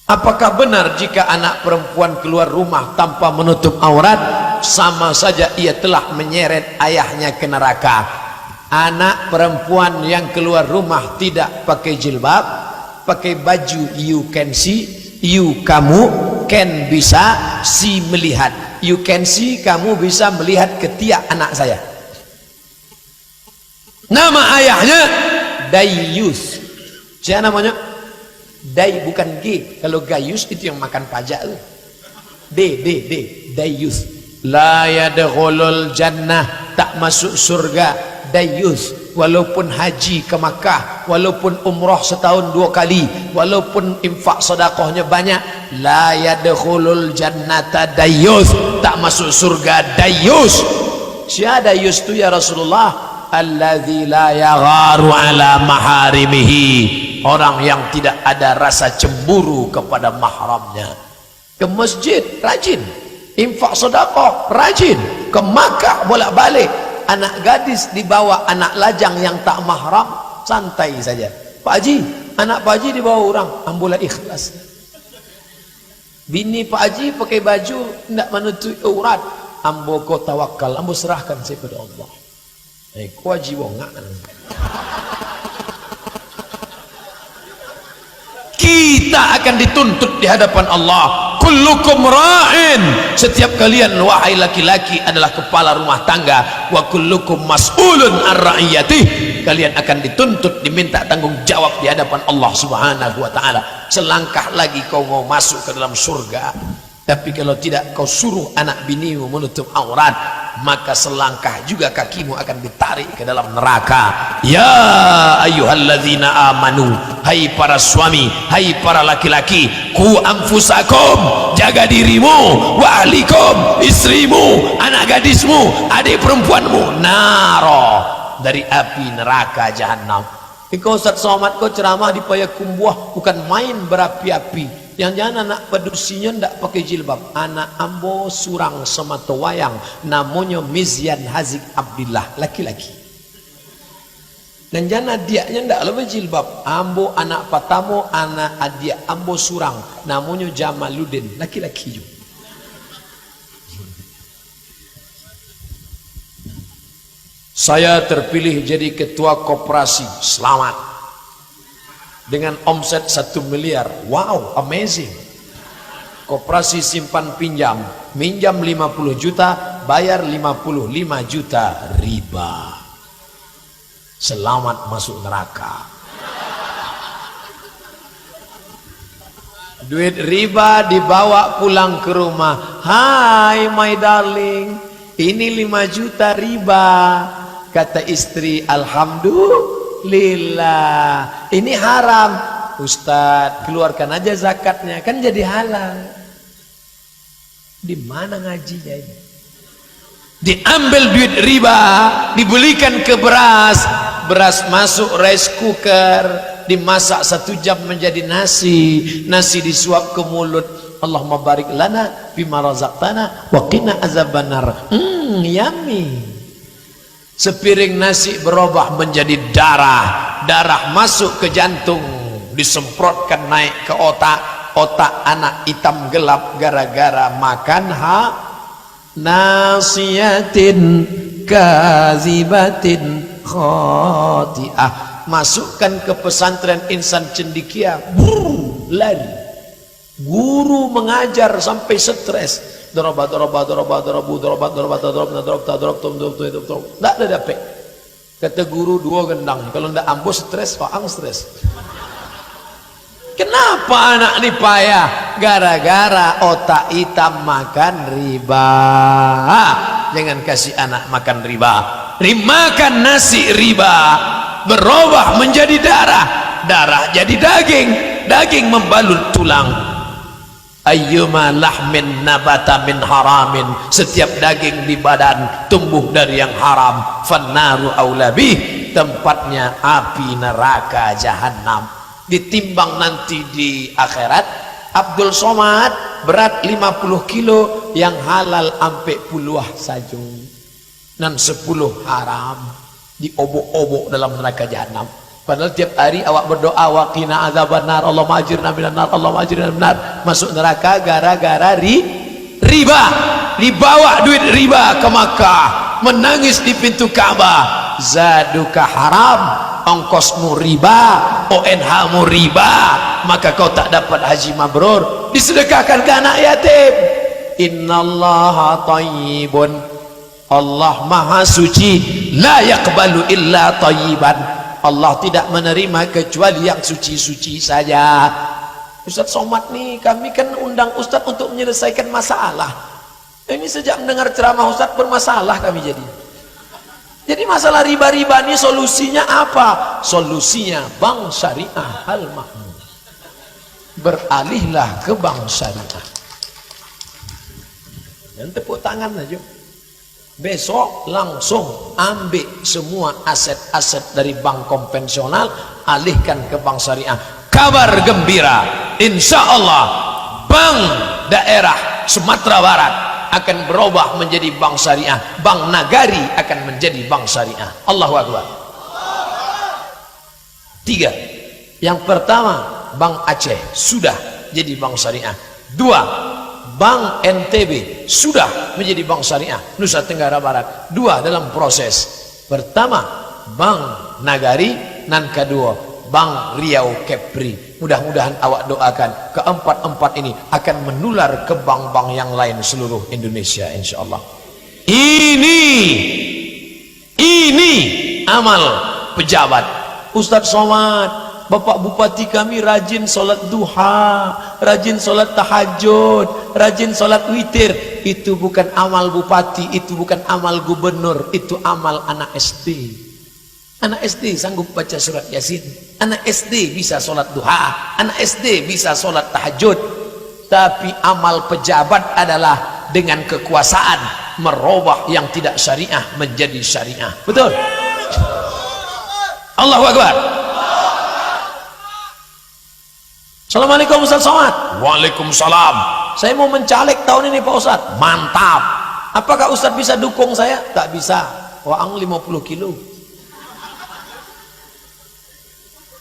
Apakah benar jika anak perempuan keluar rumah tanpa menutup aurat, sama saja ia telah menyeret ayahnya ke neraka? Anak perempuan yang keluar rumah tidak pakai jilbab, pakai baju you can see, you kamu can bisa see melihat, you can see kamu bisa melihat ketiak anak saya. Nama ayahnya Dayus. Siapa namanya? Day bukan G. Kalau Gayus itu yang makan pajak tuh. D Dayus. La yadkhulul jannah, tak masuk surga Dayus. Walaupun haji ke Makkah, walaupun umrah setahun 2 kali, walaupun infak sedekahnya banyak, la yadkhulul jannata Dayus, tak masuk surga Dayus. Siapa Dayus itu ya Rasulullah? Alladzi la yagharu ala maharimihi, orang yang tidak ada rasa cemburu kepada mahramnya. Ke masjid rajin, infak sedekah rajin, ke Makkah bolak-balik. Anak gadis dibawa anak lajang yang tak mahram, santai saja. Pak Haji, anak Pak Haji dibawa orang, ambulah ikhlas. Bini Pak Haji pakai baju tidak menutupi aurat, ambo ko tawakal, ambo serahkan saya pada Allah. Ku Haji wongan. Kita akan dituntut di hadapan Allah. Kullukum ra'in, setiap kalian wahai laki-laki adalah kepala rumah tangga. Wa kullukum mas'ulun ar ra'iyatih, kalian akan dituntut, diminta tanggung jawab di hadapan Allah Subhanahu wa taala. Selangkah lagi kau mau masuk ke dalam surga, tapi kalau tidak kau suruh anak binimu menutup aurat, maka selangkah juga kakimu akan ditarik ke dalam neraka. Ya ayyuhalladzina amanu, hai para suami, hai para laki-laki, ku anfusakum, jaga dirimu, wa ahlikum, istrimu, anak gadismu, adik perempuanmu, naro, dari api neraka jahanam. Kau Ustaz Somad, kau ceramah di Payakumbuh bukan main berapi-api. Jangan-jangan anak pedusinya ndak pakai jilbab. Anak ambo surang semata wayang, namanya Mizyan Hazik Abdillah, laki-laki. Dan jangan adiaknya ndak lebih jilbab. Ambo anak patamo, anak adik ambo surang, namanya Jamaluddin, laki-laki juga. Saya terpilih jadi ketua koperasi, selamat. Dengan omset 1 miliar, wow, amazing. Koperasi simpan pinjam, minjam 50 juta, bayar 55 juta, riba. Selamat masuk neraka. Duit riba dibawa pulang ke rumah. Hai my darling, ini 5 juta riba. Kata istri, alhamdulillah, ini haram. Ustadz, keluarkan aja zakatnya, kan jadi halal. Di mana ngajinya ini? Diambil duit riba, dibelikan ke beras, beras masuk rice cooker, dimasak 1 jam menjadi nasi, nasi disuap ke mulut. Allahumma barik lana bima razaqtana wa qina azabannar. Yummy. Sepiring nasi berubah menjadi darah, darah masuk ke jantung, disemprotkan naik ke otak, otak anak hitam gelap gara-gara makan nasiyatin kazibatin khati'ah. Masukkan ke pesantren insan cendikia, lari. Guru mengajar sampai stres. Tidak ada dapet. Kata guru 2 gendang. Kalau tidak ambo stres, faang stres. Kenapa anak ini payah? Gara-gara otak hitam makan riba. Jangan kasih anak makan riba. Makan nasi riba, berubah menjadi darah, darah jadi daging, daging membalut tulang. Ayyuma lahmin nabata min haramin, setiap daging di badan tumbuh dari yang haram, fannaru aulabih, tempatnya api neraka jahanam. Ditimbang nanti di akhirat, Abdul Somad berat 50 kilo, yang halal ampe puluh saja, dan 10 haram, diobok-obok dalam neraka jahanam. Padahal tiap hari awak berdoa waqina adzabannar, Allahumma ajirna minan nar, Allahumma ajirna minan nar. Masuk neraka gara-gara riba. Dibawa duit riba ke Makkah, menangis di pintu Ka'bah. Zaduka haram, ongkosmu riba, ONH-mu riba, maka kau tak dapat haji mabrur. Disedekahkan ke anak yatim. Innallaha thayyibun, Allah maha suci, la yaqbalu illa thayyiban. Allah tidak menerima kecuali yang suci-suci saja. Ustaz Somad nih, kami kan undang Ustaz untuk menyelesaikan masalah. Ini sejak mendengar ceramah Ustaz bermasalah kami jadi. Jadi masalah riba-riba ini solusinya apa? Solusinya bank syariah al-makmur. Beralihlah ke bank syariah. Dan tepuk tangan aja. Besok langsung ambil semua aset-aset dari bank konvensional, alihkan ke bank syariah. Kabar gembira, insya Allah bank daerah Sumatera Barat akan berubah menjadi bank syariah. Bank Nagari akan menjadi bank syariah. Allahu Akbar. 3. Yang pertama, Bank Aceh sudah jadi bank syariah. 2. Bank NTB sudah menjadi bank syariah Nusa Tenggara Barat. 2 dalam proses. Pertama Bank Nagari, dan kedua Bank Riau Kepri. Mudah-mudahan awak doakan keempat-empat ini akan menular ke bank-bank yang lain seluruh Indonesia insyaallah. Ini amal pejabat. Ustaz Somad, Bapak Bupati kami rajin sholat duha, rajin sholat tahajud, rajin sholat witir. Itu bukan amal bupati, itu bukan amal gubernur, itu amal anak SD. Anak SD sanggup baca surat Yasin, anak SD bisa sholat duha, anak SD bisa sholat tahajud. Tapi amal pejabat adalah dengan kekuasaan merubah yang tidak syariah menjadi syariah. Betul? Allahu Akbar. Assalamualaikum Ustaz Somad. Waalaikumsalam. Saya mau mencalek tahun ini Pak Ustaz. Mantap. Apakah Ustaz bisa dukung saya? Tak bisa. Waang 50 kilo.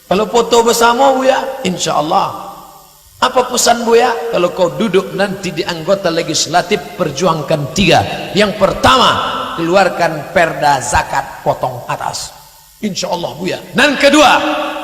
Kalau foto bersama Buya, insya Allah. Apa pesan Buya? Kalau kau duduk nanti di anggota legislatif, perjuangkan 3. Yang pertama, keluarkan perda zakat potong atas. Insya Allah Buya. Dan kedua,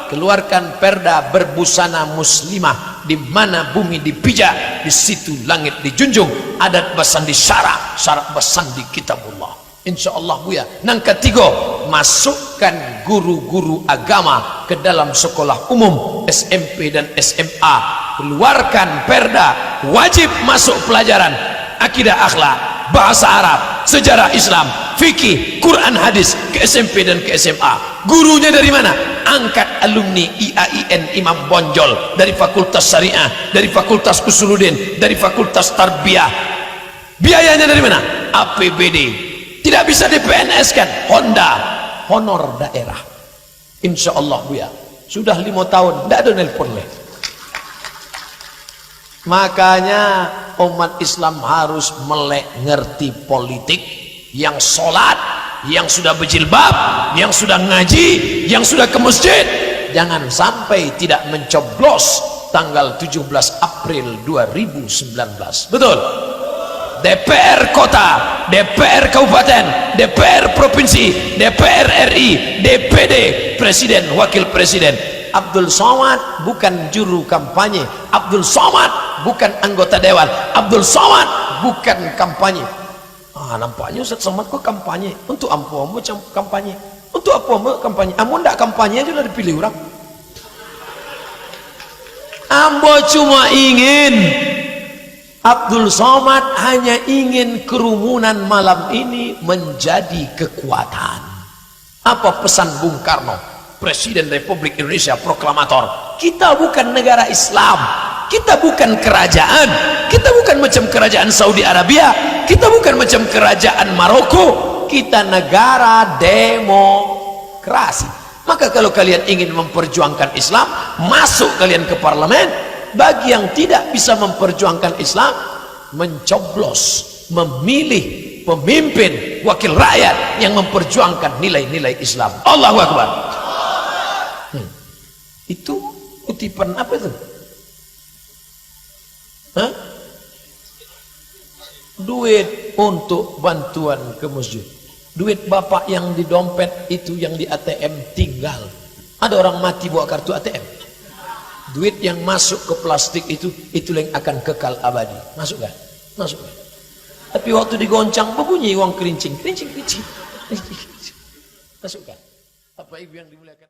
keluarkan perda berbusana muslimah, di mana bumi dipijak, di situ langit dijunjung, adat besan di syarat besan di kitabullah. Insya Allah Buya. Yang ketiga, masukkan guru-guru agama ke dalam sekolah umum, SMP dan SMA. Keluarkan perda wajib masuk pelajaran akidah akhlak, bahasa Arab, sejarah Islam, fikih, Quran, hadis ke SMP dan ke SMA. Gurunya dari mana? Angkat alumni IAIN Imam Bonjol, dari Fakultas Syariah, dari Fakultas Usuluddin, dari Fakultas Tarbiyah. Biayanya dari mana? APBD. Tidak bisa DPNS kan? Honda, honor daerah. Insya Allah Buya. Sudah 5 tahun, tidak ada nelpon leh. Makanya umat Islam harus melek ngerti politik, yang sholat, yang sudah berjilbab, yang sudah ngaji, yang sudah ke masjid. Jangan sampai tidak mencoblos tanggal 17 April 2019. Betul? DPR kota, DPR kabupaten, DPR provinsi, DPR RI, DPD, presiden, wakil presiden. Abdul Somad bukan juru kampanye, Abdul Somad bukan anggota dewan, Abdul Somad bukan kampanye. Nampaknya Ustaz Somad kok kampanye? Untuk ampu kampanye, untuk apa kampanye? Amun ndak kampanye aja udah dipilih orang. Ambo cuma ingin, Abdul Somad hanya ingin kerumunan malam ini menjadi kekuatan. Apa pesan Bung Karno, Presiden Republik Indonesia, proklamator? Kita bukan negara Islam, kita bukan kerajaan, kita bukan macam kerajaan Saudi Arabia, kita bukan macam kerajaan Maroko, kita negara demokrasi. Maka kalau kalian ingin memperjuangkan Islam, masuk kalian ke parlemen. Bagi yang tidak bisa memperjuangkan Islam, mencoblos, memilih pemimpin wakil rakyat yang memperjuangkan nilai-nilai Islam. Allahu Akbar. Itu kutipan apa itu? Hah? Duit untuk bantuan ke masjid. Duit bapak yang di dompet itu, yang di ATM tinggal. Ada orang mati bawa kartu ATM. Duit yang masuk ke plastik itu yang akan kekal abadi. Masuk gak? Masuk gak? Tapi waktu digoncang berbunyi uang kerincing. Masuk gak? Apa ibu yang dimuliakan?